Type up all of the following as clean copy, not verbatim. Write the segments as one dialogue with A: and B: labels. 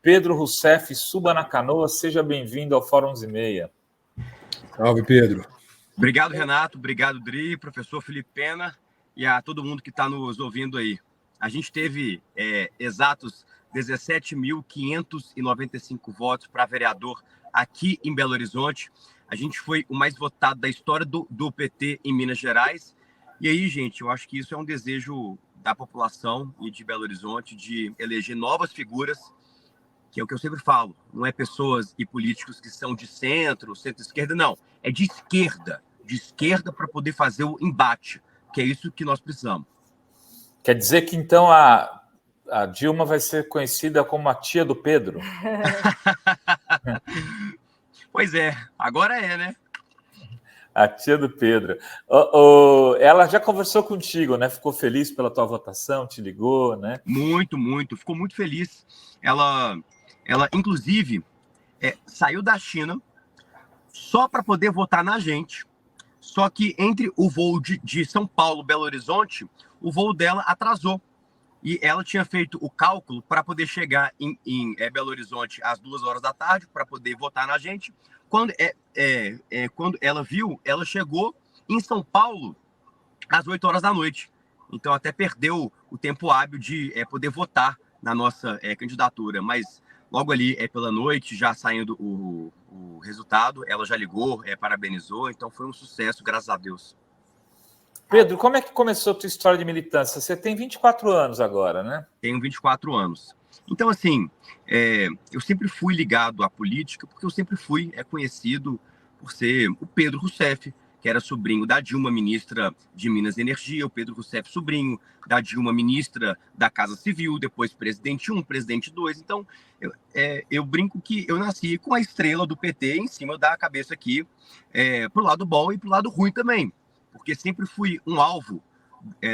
A: Pedro Rousseff, suba na canoa, seja bem-vindo ao Fórum 11:30.
B: Salve, Pedro.
C: Obrigado, Renato. Obrigado, Dri, professor Felipe Pena e a todo mundo que está nos ouvindo aí. A gente teve exatos 17.595 votos para vereador aqui em Belo Horizonte. A gente foi o mais votado da história do PT em Minas Gerais. E aí, gente, eu acho que isso é um desejo da população e de Belo Horizonte de eleger novas figuras, que é o que eu sempre falo, não é pessoas e políticos que são de centro, centro-esquerda, não. É de esquerda para poder fazer o embate, que é isso que nós precisamos.
A: Quer dizer que, então, a Dilma vai ser conhecida como a tia do Pedro?
C: Pois é, agora é, né?
A: A tia do Pedro. Ela já conversou contigo, né? Ficou feliz pela tua votação, te ligou, né?
C: Muito, muito. Ficou muito feliz. Ela inclusive, saiu da China só para poder votar na gente. Só que entre o voo de São Paulo, Belo Horizonte, o voo dela atrasou. E ela tinha feito o cálculo para poder chegar em Belo Horizonte às 2 horas da tarde, para poder votar na gente. Quando ela viu, ela chegou em São Paulo às 8 horas da noite. Então, até perdeu o tempo hábil de poder votar na nossa candidatura. Mas logo ali, pela noite, já saindo o resultado, ela já ligou, parabenizou. Então, foi um sucesso, graças a Deus.
A: Pedro, como é que começou a tua história de militância? Você tem 24 anos agora, né?
C: Tenho 24 anos. Então, assim, eu sempre fui ligado à política, porque eu sempre fui conhecido por ser o Pedro Rousseff, que era sobrinho da Dilma, ministra de Minas e Energia, o Pedro Rousseff, sobrinho da Dilma, ministra da Casa Civil, depois presidente 1, presidente 2. Então, eu brinco que eu nasci com a estrela do PT em cima da cabeça aqui, pro lado bom e pro lado ruim também, porque sempre fui um alvo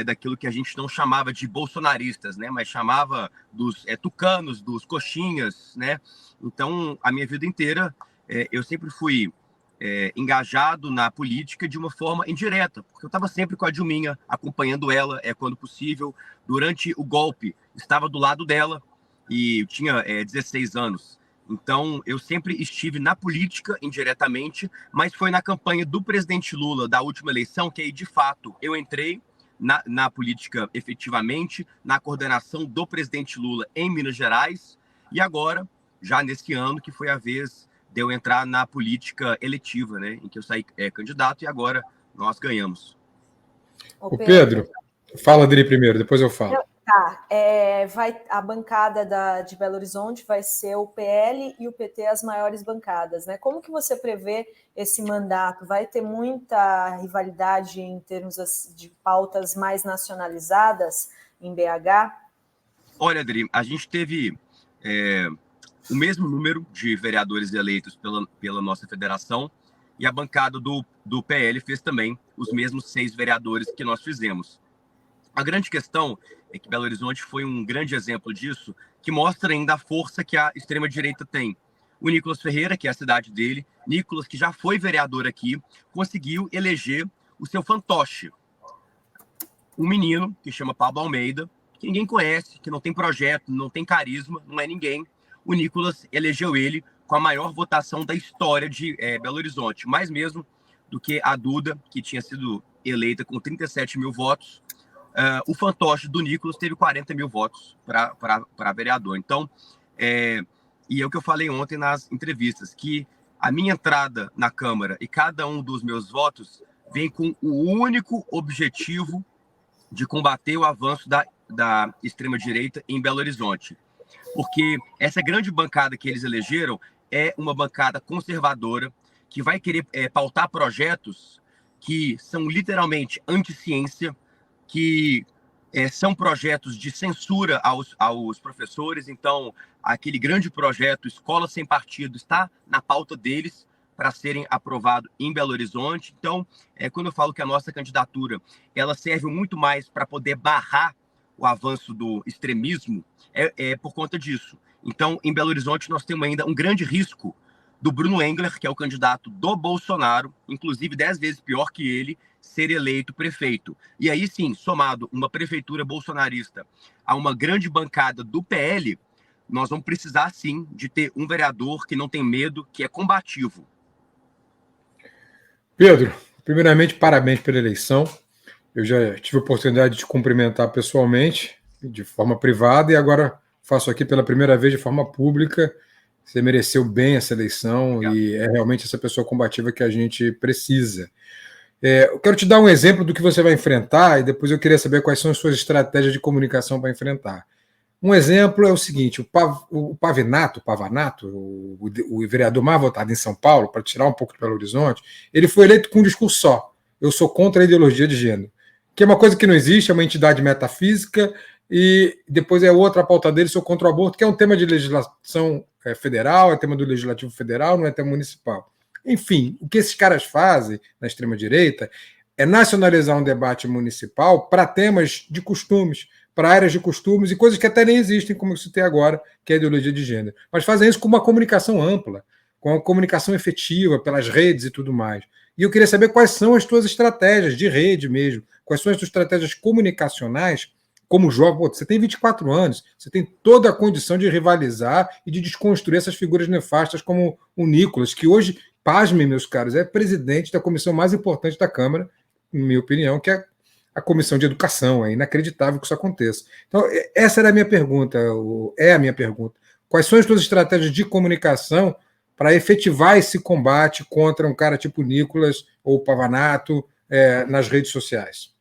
C: daquilo que a gente não chamava de bolsonaristas, né? Mas chamava dos tucanos, dos coxinhas, né? Então, a minha vida inteira, eu sempre fui engajado na política de uma forma indireta, porque eu estava sempre com a Dilminha, acompanhando ela quando possível. Durante o golpe, estava do lado dela e eu tinha 16 anos. Então, eu sempre estive na política indiretamente, mas foi na campanha do presidente Lula, da última eleição, que aí, de fato, eu entrei na política efetivamente, na coordenação do presidente Lula em Minas Gerais, e agora, já nesse ano, que foi a vez de eu entrar na política eletiva, né, em que eu saí candidato, e agora nós ganhamos.
B: O Pedro, fala, Adri, primeiro, depois eu falo.
D: Tá, a bancada de Belo Horizonte vai ser o PL e o PT as maiores bancadas, né? Como que você prevê esse mandato? Vai ter muita rivalidade em termos de pautas mais nacionalizadas em BH?
C: Olha, Adri, a gente teve o mesmo número de vereadores eleitos pela nossa federação, e a bancada do PL fez também os mesmos 6 vereadores que nós fizemos. A grande questão é que Belo Horizonte foi um grande exemplo disso, que mostra ainda a força que a extrema-direita tem. O Nicolas Ferreira, que é a cidade dele, Nicolas, que já foi vereador aqui, conseguiu eleger o seu fantoche. Um menino que chama Pablo Almeida, que ninguém conhece, que não tem projeto, não tem carisma, não é ninguém. O Nicolas elegeu ele com a maior votação da história de Belo Horizonte, mais mesmo do que a Duda, que tinha sido eleita com 37 mil votos. O fantoche do Nicolas teve 40 mil votos para vereador. Então, e é o que eu falei ontem nas entrevistas, que a minha entrada na Câmara e cada um dos meus votos vem com o único objetivo de combater o avanço da extrema-direita em Belo Horizonte. Porque essa grande bancada que eles elegeram é uma bancada conservadora que vai querer pautar projetos que são literalmente anti-ciência, que são projetos de censura aos professores. Então, aquele grande projeto Escola Sem Partido está na pauta deles para serem aprovados em Belo Horizonte. Então, quando eu falo que a nossa candidatura ela serve muito mais para poder barrar o avanço do extremismo, por conta disso. Então, em Belo Horizonte, nós temos ainda um grande risco do Bruno Engler, que é o candidato do Bolsonaro, inclusive 10 vezes pior que ele, ser eleito prefeito. E aí sim, somado uma prefeitura bolsonarista a uma grande bancada do PL, nós vamos precisar, sim, de ter um vereador que não tem medo, que é combativo.
B: Pedro, primeiramente, parabéns pela eleição. Eu já tive a oportunidade de te cumprimentar pessoalmente, de forma privada, e agora faço aqui pela primeira vez de forma pública. Você mereceu bem essa eleição e é realmente essa pessoa combativa que a gente precisa. Eu quero te dar um exemplo do que você vai enfrentar e depois eu queria saber quais são as suas estratégias de comunicação para enfrentar. Um exemplo é o seguinte: o Pavanato, o vereador mais votado em São Paulo, para tirar um pouco de Belo Horizonte, ele foi eleito com um discurso só: eu sou contra a ideologia de gênero, que é uma coisa que não existe, é uma entidade metafísica, e depois é outra pauta dele, sou contra o aborto, que é um tema de legislação federal, é tema do Legislativo Federal, não é tema municipal. Enfim, o que esses caras fazem na extrema-direita é nacionalizar um debate municipal para temas de costumes, para áreas de costumes e coisas que até nem existem, como isso tem agora, que é a ideologia de gênero. Mas fazem isso com uma comunicação ampla, com uma comunicação efetiva pelas redes e tudo mais. E eu queria saber quais são as tuas estratégias de rede mesmo, quais são as tuas estratégias comunicacionais como jovem. Pô, você tem 24 anos, você tem toda a condição de rivalizar e de desconstruir essas figuras nefastas como o Nicolas, que hoje, pasmem, meus caros, é presidente da comissão mais importante da Câmara, na minha opinião, que é a Comissão de Educação. É inacreditável que isso aconteça. Então, essa era a minha pergunta, é a minha pergunta. Quais são as suas estratégias de comunicação para efetivar esse combate contra um cara tipo Nicolas ou Pavanato nas redes sociais?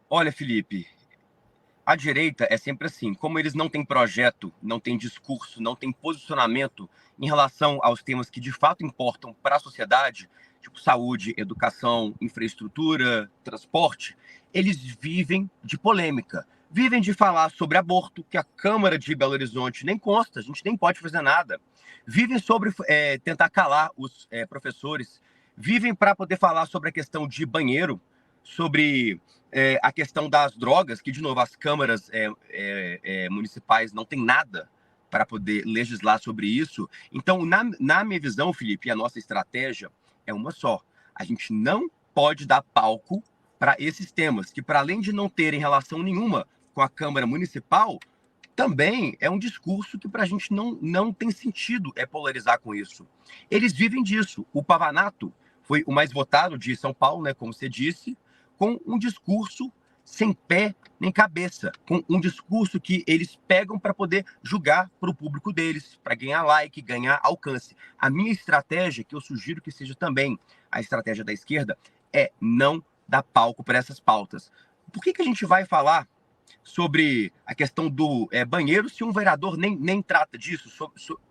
C: Olha, Felipe, a direita é sempre assim. Como eles não têm projeto, não têm discurso, não têm posicionamento em relação aos temas que de fato importam para a sociedade, tipo saúde, educação, infraestrutura, transporte, eles vivem de polêmica. Vivem de falar sobre aborto, que a Câmara de Belo Horizonte nem consta, a gente nem pode fazer nada. Vivem sobre tentar calar os professores. Vivem para poder falar sobre a questão de banheiro, sobre a questão das drogas, que, de novo, as câmaras municipais não têm nada para poder legislar sobre isso. Então, na minha visão, Felipe, a nossa estratégia é uma só. A gente não pode dar palco para esses temas, que, para além de não terem relação nenhuma com a Câmara Municipal, também é um discurso que para a gente não tem sentido polarizar com isso. Eles vivem disso. O Pavanato foi o mais votado de São Paulo, né, como você disse, com um discurso sem pé nem cabeça, com um discurso que eles pegam para poder julgar para o público deles, para ganhar like, ganhar alcance. A minha estratégia, que eu sugiro que seja também a estratégia da esquerda, é não dar palco para essas pautas. Por que a gente vai falar sobre a questão do banheiro se um vereador nem trata disso?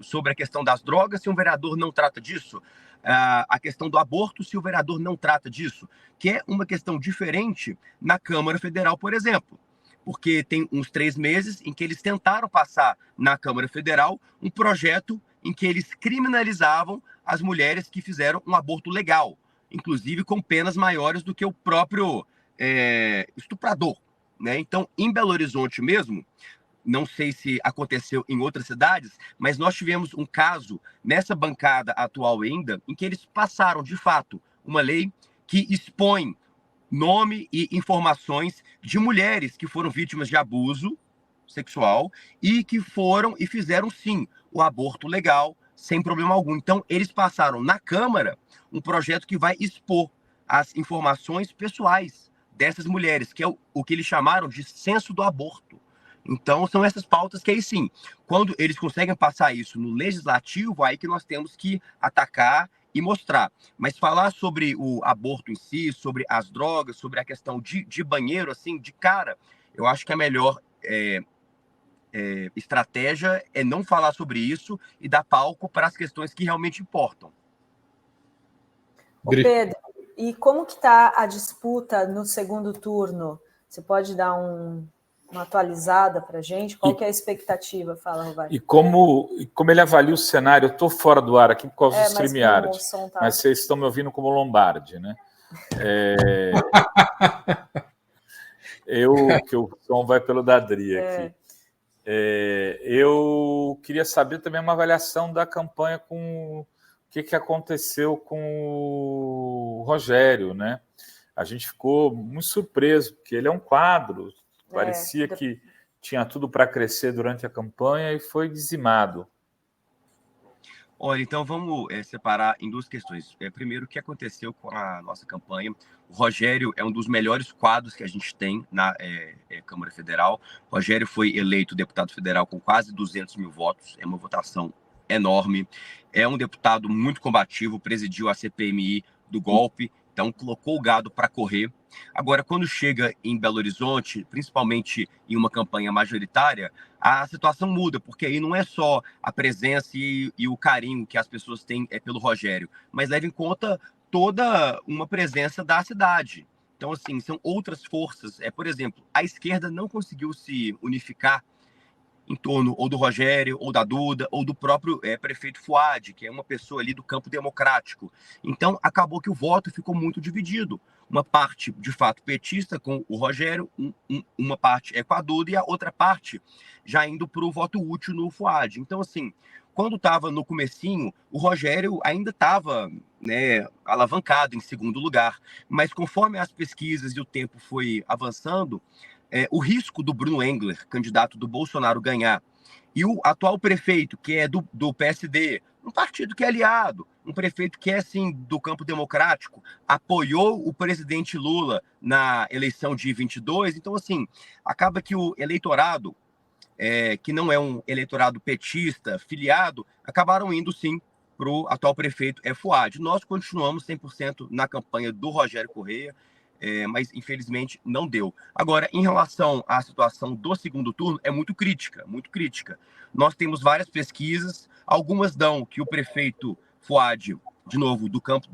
C: Sobre a questão das drogas, se um vereador não trata disso? A questão do aborto, se o vereador não trata disso, que é uma questão diferente na Câmara Federal, por exemplo, porque tem uns 3 meses em que eles tentaram passar na Câmara Federal um projeto em que eles criminalizavam as mulheres que fizeram um aborto legal, inclusive com penas maiores do que o próprio estuprador, né? Então, em Belo Horizonte mesmo, não sei se aconteceu em outras cidades, mas nós tivemos um caso nessa bancada atual ainda, em que eles passaram, de fato, uma lei que expõe nome e informações de mulheres que foram vítimas de abuso sexual e que foram e fizeram, sim, o aborto legal, sem problema algum. Então, eles passaram na Câmara um projeto que vai expor as informações pessoais dessas mulheres, que é o que eles chamaram de censo do aborto. Então, são essas pautas que aí sim, quando eles conseguem passar isso no legislativo, aí que nós temos que atacar e mostrar. Mas falar sobre o aborto em si, sobre as drogas, sobre a questão de banheiro, assim, de cara, eu acho que a melhor estratégia é não falar sobre isso e dar palco para as questões que realmente importam.
D: Ô Pedro, e como que está a disputa no segundo turno? Você pode dar uma atualizada para a gente? Qual que é a expectativa? Fala, Rovário.
A: E como ele avalia o cenário? Eu estou fora do ar aqui por causa do StreamYard, mas vocês estão me ouvindo como Lombardi, né? Que o som vai pelo Dadri aqui. Eu queria saber também uma avaliação da campanha com o que aconteceu com o Rogério, né? A gente ficou muito surpreso, porque ele é um quadro, parecia que tinha tudo para crescer durante a campanha e foi dizimado.
C: Olha, então vamos separar em duas questões. Primeiro, o que aconteceu com a nossa campanha? O Rogério é um dos melhores quadros que a gente tem na Câmara Federal. O Rogério foi eleito deputado federal com quase 200 mil votos. É uma votação enorme. É um deputado muito combativo, presidiu a CPMI do golpe, então colocou o gado para correr. Agora, quando chega em Belo Horizonte, principalmente em uma campanha majoritária, a situação muda, porque aí não é só a presença e o carinho que as pessoas têm pelo Rogério, mas leva em conta toda uma presença da cidade. Então, assim, são outras forças. Por exemplo, a esquerda não conseguiu se unificar em torno ou do Rogério, ou da Duda, ou do próprio prefeito Fuad, que é uma pessoa ali do campo democrático. Então, acabou que o voto ficou muito dividido. Uma parte, de fato, petista com o Rogério, uma parte com a Duda, e a outra parte já indo para o voto útil no Fuad. Então, assim, quando estava no comecinho, o Rogério ainda estava alavancado em segundo lugar. Mas conforme as pesquisas e o tempo foi avançando, o risco do Bruno Engler, candidato do Bolsonaro, ganhar, e o atual prefeito, que é do PSD, um partido que é aliado, um prefeito que é, assim, do campo democrático, apoiou o presidente Lula na eleição de 22. Então, assim, acaba que o eleitorado, que não é um eleitorado petista, filiado, acabaram indo, sim, para o atual prefeito Fuad. Nós continuamos 100% na campanha do Rogério Correia, mas infelizmente não deu. Agora, em relação à situação do segundo turno, é muito crítica, muito crítica. Nós temos várias pesquisas, algumas dão que o prefeito Fuad, de novo, do campo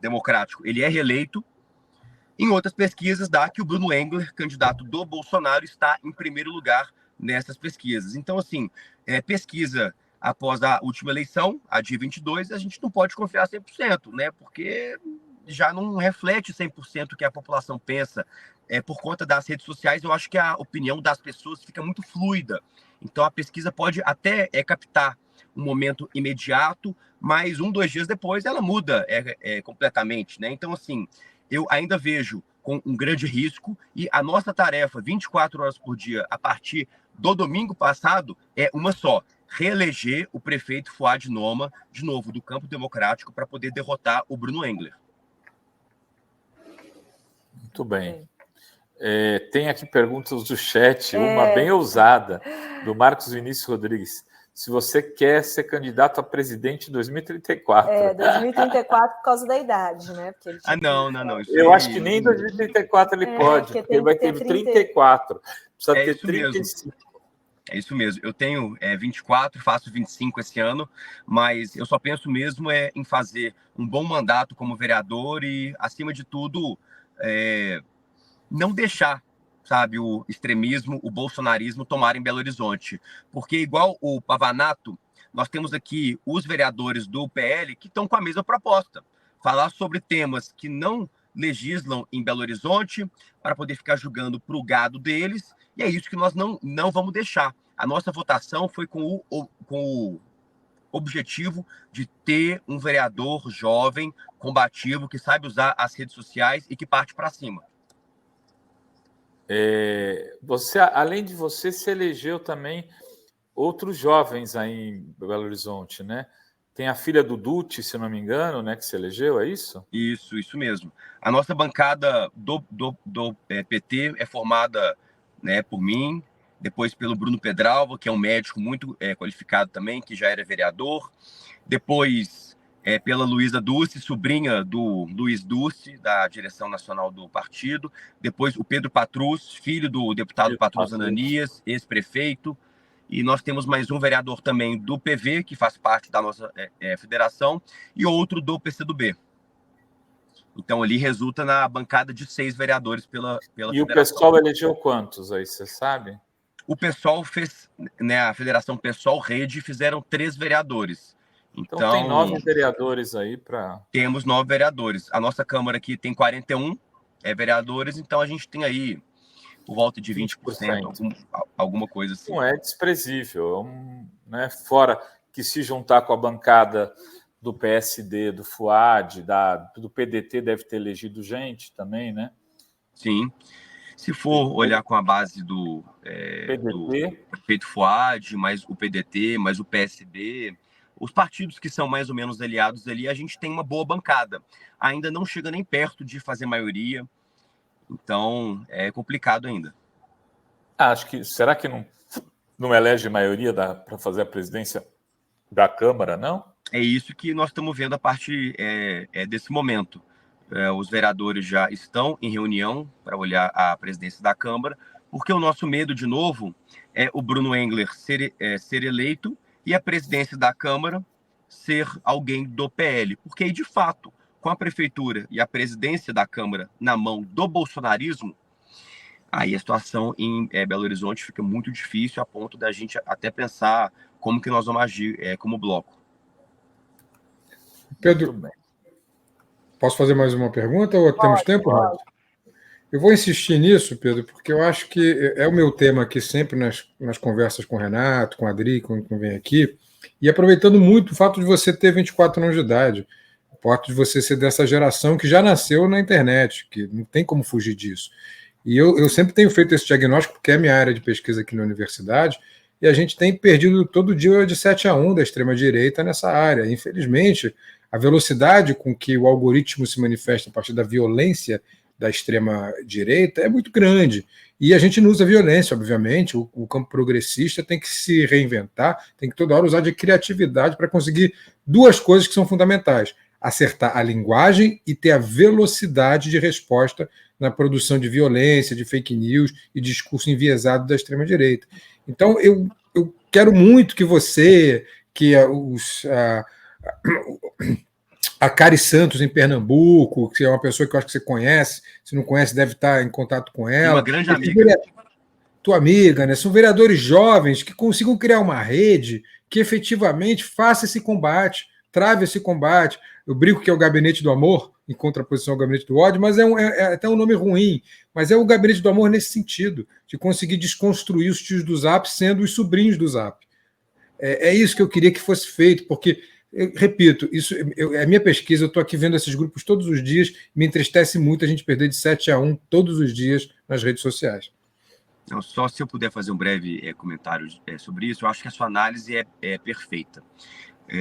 C: democrático, ele é reeleito. Em outras pesquisas, dá que o Bruno Engler, candidato do Bolsonaro, está em primeiro lugar nessas pesquisas. Então, assim, pesquisa após a última eleição, a de 22, a gente não pode confiar 100%, né? Porque já não reflete 100% o que a população pensa. Por conta das redes sociais, eu acho que a opinião das pessoas fica muito fluida. Então, a pesquisa pode até captar um momento imediato, mas 2 dias depois ela muda completamente, né? Então, assim, eu ainda vejo com um grande risco, e a nossa tarefa, 24 horas por dia, a partir do domingo passado, é uma só: reeleger o prefeito Fuad Noma, de novo, do campo democrático, para poder derrotar o Bruno Engler.
A: Muito bem. Tem aqui perguntas do chat, uma bem ousada, do Marcos Vinícius Rodrigues. Se você quer ser candidato a presidente em 2034.
D: 2034 por causa da idade, né? Porque ele
C: não.
A: Eu acho que nem em 2034 ele pode, porque ele vai ter 34. Precisa ter 35.
C: É isso mesmo. Eu tenho 24, faço 25 esse ano, mas eu só penso mesmo em fazer um bom mandato como vereador e, acima de tudo, não deixar, sabe, o extremismo, o bolsonarismo tomarem Belo Horizonte. Porque, igual o Pavanato, nós temos aqui os vereadores do PL que estão com a mesma proposta: falar sobre temas que não legislam em Belo Horizonte, para poder ficar julgando para o gado deles, e é isso que nós não vamos deixar. A nossa votação foi com o objetivo de ter um vereador jovem, combativo, que sabe usar as redes sociais e que parte para cima.
A: Você, além de você, se elegeu também outros jovens aí em Belo Horizonte, né? Tem a filha do Dutti, se não me engano, né, que se elegeu, é isso?
C: Isso mesmo. A nossa bancada do PT é formada, né, por mim, depois pelo Bruno Pedralva, que é um médico muito qualificado também, que já era vereador, depois pela Luísa Dulce, sobrinha do Luiz Dulce, da direção nacional do partido, depois o Pedro Patrus, filho do deputado Patrus Ananias, ex-prefeito, e nós temos mais um vereador também do PV, que faz parte da nossa federação, e outro do PCdoB. Então, ali resulta na bancada de 6 vereadores pela federação.
A: E o PSOL elegeu quantos aí, você sabe?
C: O PSOL fez, né, a Federação PSOL Rede, fizeram 3 vereadores.
A: Então tem 9 vereadores aí para...
C: Temos 9 vereadores. A nossa Câmara aqui tem 41 vereadores, então a gente tem aí por volta de 20%, alguma coisa assim.
A: Não é desprezível, né? Fora que se juntar com a bancada do PSD, do Fuad, do PDT deve ter elegido gente também, né?
C: Sim. Se for olhar com a base do prefeito Fuad, mais o PDT, mais o PSB, os partidos que são mais ou menos aliados ali, a gente tem uma boa bancada. Ainda não chega nem perto de fazer maioria, então é complicado ainda.
A: Acho que, será que não elege maioria para fazer a presidência da Câmara, não?
C: É isso que nós estamos vendo a partir desse momento. Os vereadores já estão em reunião para olhar a presidência da Câmara, porque o nosso medo, de novo, é o Bruno Engler ser eleito e a presidência da Câmara ser alguém do PL. Porque aí, de fato, com a prefeitura e a presidência da Câmara na mão do bolsonarismo, aí a situação em Belo Horizonte fica muito difícil, a ponto da gente até pensar como que nós vamos agir como bloco.
B: Pedro, posso fazer mais uma pergunta ou temos tempo, Raul? Eu vou insistir nisso, Pedro, porque eu acho que é o meu tema aqui sempre nas conversas com o Renato, com a Adri, quando vem aqui, e aproveitando muito o fato de você ter 24 anos de idade, o fato de você ser dessa geração que já nasceu na internet, que não tem como fugir disso. E eu sempre tenho feito esse diagnóstico, porque é minha área de pesquisa aqui na universidade, e a gente tem perdido todo dia de 7-1 da extrema-direita nessa área. Infelizmente, a velocidade com que o algoritmo se manifesta a partir da violência da extrema-direita é muito grande. E a gente não usa violência, obviamente. O campo progressista tem que se reinventar, tem que toda hora usar de criatividade para conseguir duas coisas que são fundamentais: acertar a linguagem e ter a velocidade de resposta na produção de violência, de fake news e discurso enviesado da extrema-direita. Então, eu quero muito que você, que a Cari Santos, em Pernambuco, que é uma pessoa que eu acho que você conhece, se não conhece, deve estar em contato com ela.
C: Uma grande amiga.
B: Tua amiga, né? São vereadores jovens que consigam criar uma rede que efetivamente faça esse combate, trave esse combate. Eu brinco que é o gabinete do amor, em contraposição ao gabinete do ódio, mas é até um nome ruim, mas é o gabinete do amor nesse sentido, de conseguir desconstruir os tios do Zap sendo os sobrinhos do Zap. É isso que eu queria que fosse feito, porque, eu repito, isso é minha pesquisa, eu estou aqui vendo esses grupos todos os dias, me entristece muito a gente perder de 7-1 todos os dias nas redes sociais.
C: Não, só se eu puder fazer um breve comentário sobre isso, eu acho que a sua análise é perfeita.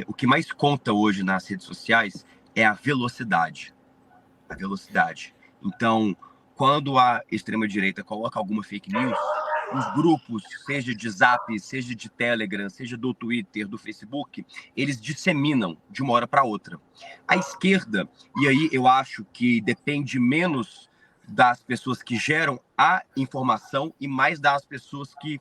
C: O que mais conta hoje nas redes sociais é a velocidade. A velocidade. Então, quando a extrema-direita coloca alguma fake news, os grupos, seja de Zap, seja de Telegram, seja do Twitter, do Facebook, eles disseminam de uma hora para outra. A esquerda, e aí eu acho que depende menos das pessoas que geram a informação e mais das pessoas que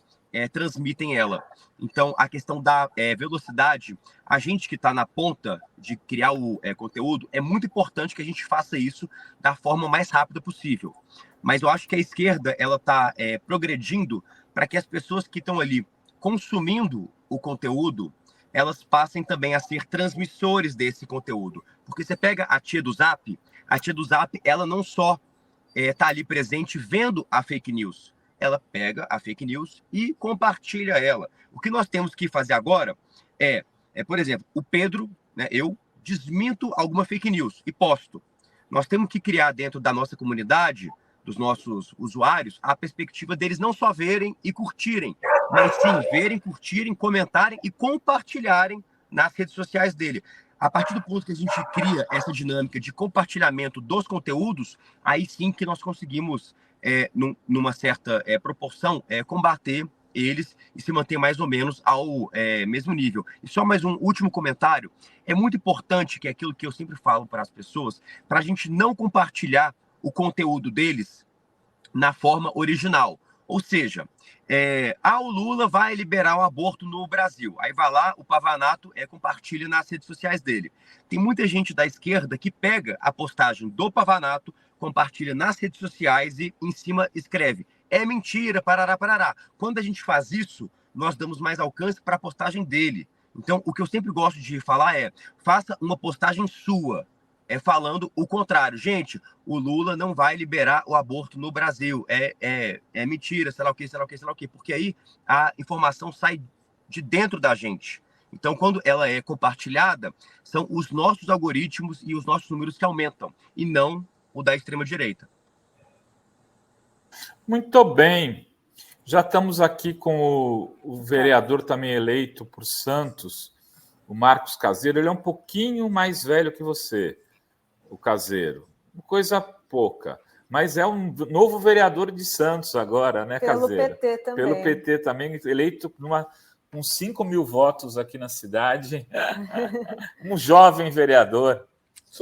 C: transmitem ela. Então, a questão da velocidade, a gente que está na ponta de criar o conteúdo, é muito importante que a gente faça isso da forma mais rápida possível. Mas eu acho que a esquerda ela está progredindo para que as pessoas que estão ali consumindo o conteúdo, elas passem também a ser transmissores desse conteúdo. Porque você pega a tia do Zap, ela não só está ali presente vendo a fake news, ela pega a fake news e compartilha ela. O que nós temos que fazer agora por exemplo, o Pedro, né, eu desminto alguma fake news e posto. Nós temos que criar dentro da nossa comunidade, dos nossos usuários, a perspectiva deles não só verem e curtirem, mas sim verem, curtirem, comentarem e compartilharem nas redes sociais dele. A partir do ponto que a gente cria essa dinâmica de compartilhamento dos conteúdos, aí sim que nós conseguimos, numa certa proporção, combater eles e se manter mais ou menos ao mesmo nível. E só mais um último comentário. É muito importante, que é aquilo que eu sempre falo para as pessoas, para a gente não compartilhar o conteúdo deles na forma original. Ou seja, o Lula vai liberar o aborto no Brasil. Aí vai lá, o Pavanato compartilha nas redes sociais dele. Tem muita gente da esquerda que pega a postagem do Pavanato, compartilha nas redes sociais e em cima escreve: é mentira, parará, parará. Quando a gente faz isso, nós damos mais alcance para a postagem dele. Então, o que eu sempre gosto de falar faça uma postagem sua, falando o contrário. Gente, o Lula não vai liberar o aborto no Brasil. É mentira, sei lá o quê, sei lá o quê, sei lá o quê. Porque aí a informação sai de dentro da gente. Então, quando ela é compartilhada, são os nossos algoritmos e os nossos números que aumentam, e não o da extrema-direita.
A: Muito bem. Já estamos aqui com o vereador também eleito por Santos, o Marcos Caseiro. Ele é um pouquinho mais velho que você, o Caseiro. Coisa pouca. Mas é um novo vereador de Santos agora, né, Caseiro?
D: Pelo PT também.
A: Pelo PT também, eleito com 5 mil votos aqui na cidade. Um jovem vereador.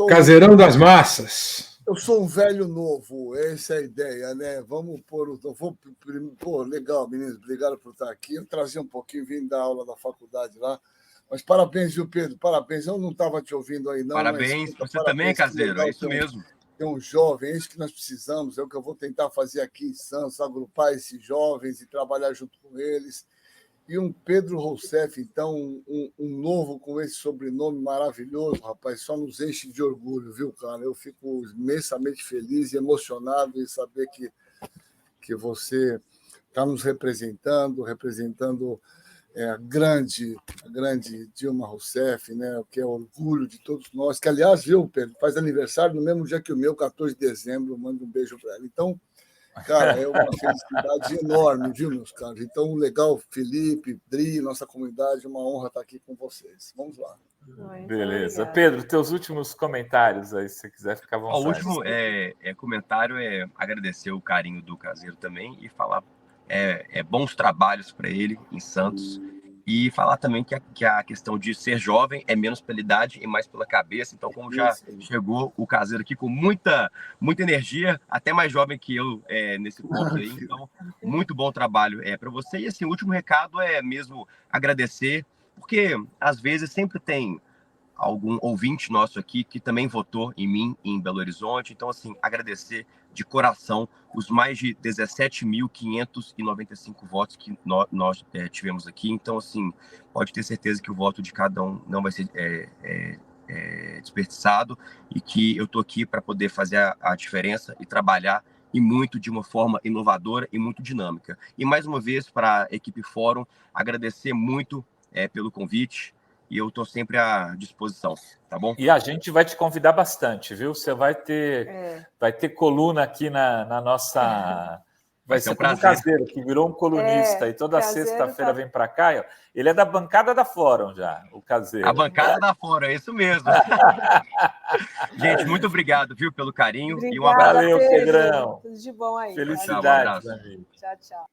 B: Caseirão das massas.
E: Eu sou um velho novo, essa é a ideia, né? Vamos pôr. Pô, legal, meninos, obrigado por estar aqui. Eu trazia um pouquinho, vim dar aula da faculdade lá. Mas parabéns, viu, Pedro? Parabéns. Eu não estava te ouvindo aí, não.
C: Parabéns,
E: mas,
C: você também, Caseiro, é isso mesmo.
E: Tem um jovem, é isso que nós precisamos, é o que eu vou tentar fazer aqui em Santos, agrupar esses jovens e trabalhar junto com eles. E um Pedro Rousseff, então, um novo com esse sobrenome maravilhoso, rapaz, só nos enche de orgulho, viu, cara? Eu fico imensamente feliz e emocionado em saber que você está nos representando a grande Dilma Rousseff, né? Que é orgulho de todos nós, que, aliás, viu, Pedro, faz aniversário no mesmo dia que o meu, 14 de dezembro, mando um beijo para ela. Então, cara, é uma felicidade enorme, viu, meus caros? Então, legal, Felipe, Dri, nossa comunidade, uma honra estar aqui com vocês. Vamos lá.
A: Beleza. Pedro, teus últimos comentários aí, se você quiser ficar à vontade.
C: O último comentário é agradecer o carinho do Caseiro também e falar bons trabalhos para ele em Santos e falar também que a questão de ser jovem é menos pela idade e mais pela cabeça. Então, como já chegou o Caseiro aqui com muita energia, até mais jovem que eu nesse ponto aí. Então, muito bom trabalho para você. E assim, o último recado é mesmo agradecer, porque às vezes sempre tem algum ouvinte nosso aqui que também votou em mim em Belo Horizonte. Então, assim, agradecer de coração os mais de 17.595 votos que nós tivemos aqui. Então, assim, pode ter certeza que o voto de cada um não vai ser desperdiçado e que eu estou aqui para poder fazer a diferença e trabalhar e muito de uma forma inovadora e muito dinâmica. E, mais uma vez, para a equipe Fórum, agradecer muito pelo convite. E eu estou sempre à disposição, tá bom?
A: E a gente vai te convidar bastante, viu? Você vai ter coluna aqui na nossa... Vai ser um como o Caseiro, que virou um colunista e toda sexta-feira vem para cá. Ele é da bancada da Fórum já, o Caseiro.
C: A bancada da Fórum, é isso mesmo. Gente, muito obrigado, viu, pelo carinho.
D: Obrigada,
C: e um abraço.
A: Valeu, Pedrão.
D: Tudo de bom aí.
A: Felicidades,
C: um
A: amigo.
D: Tchau, tchau.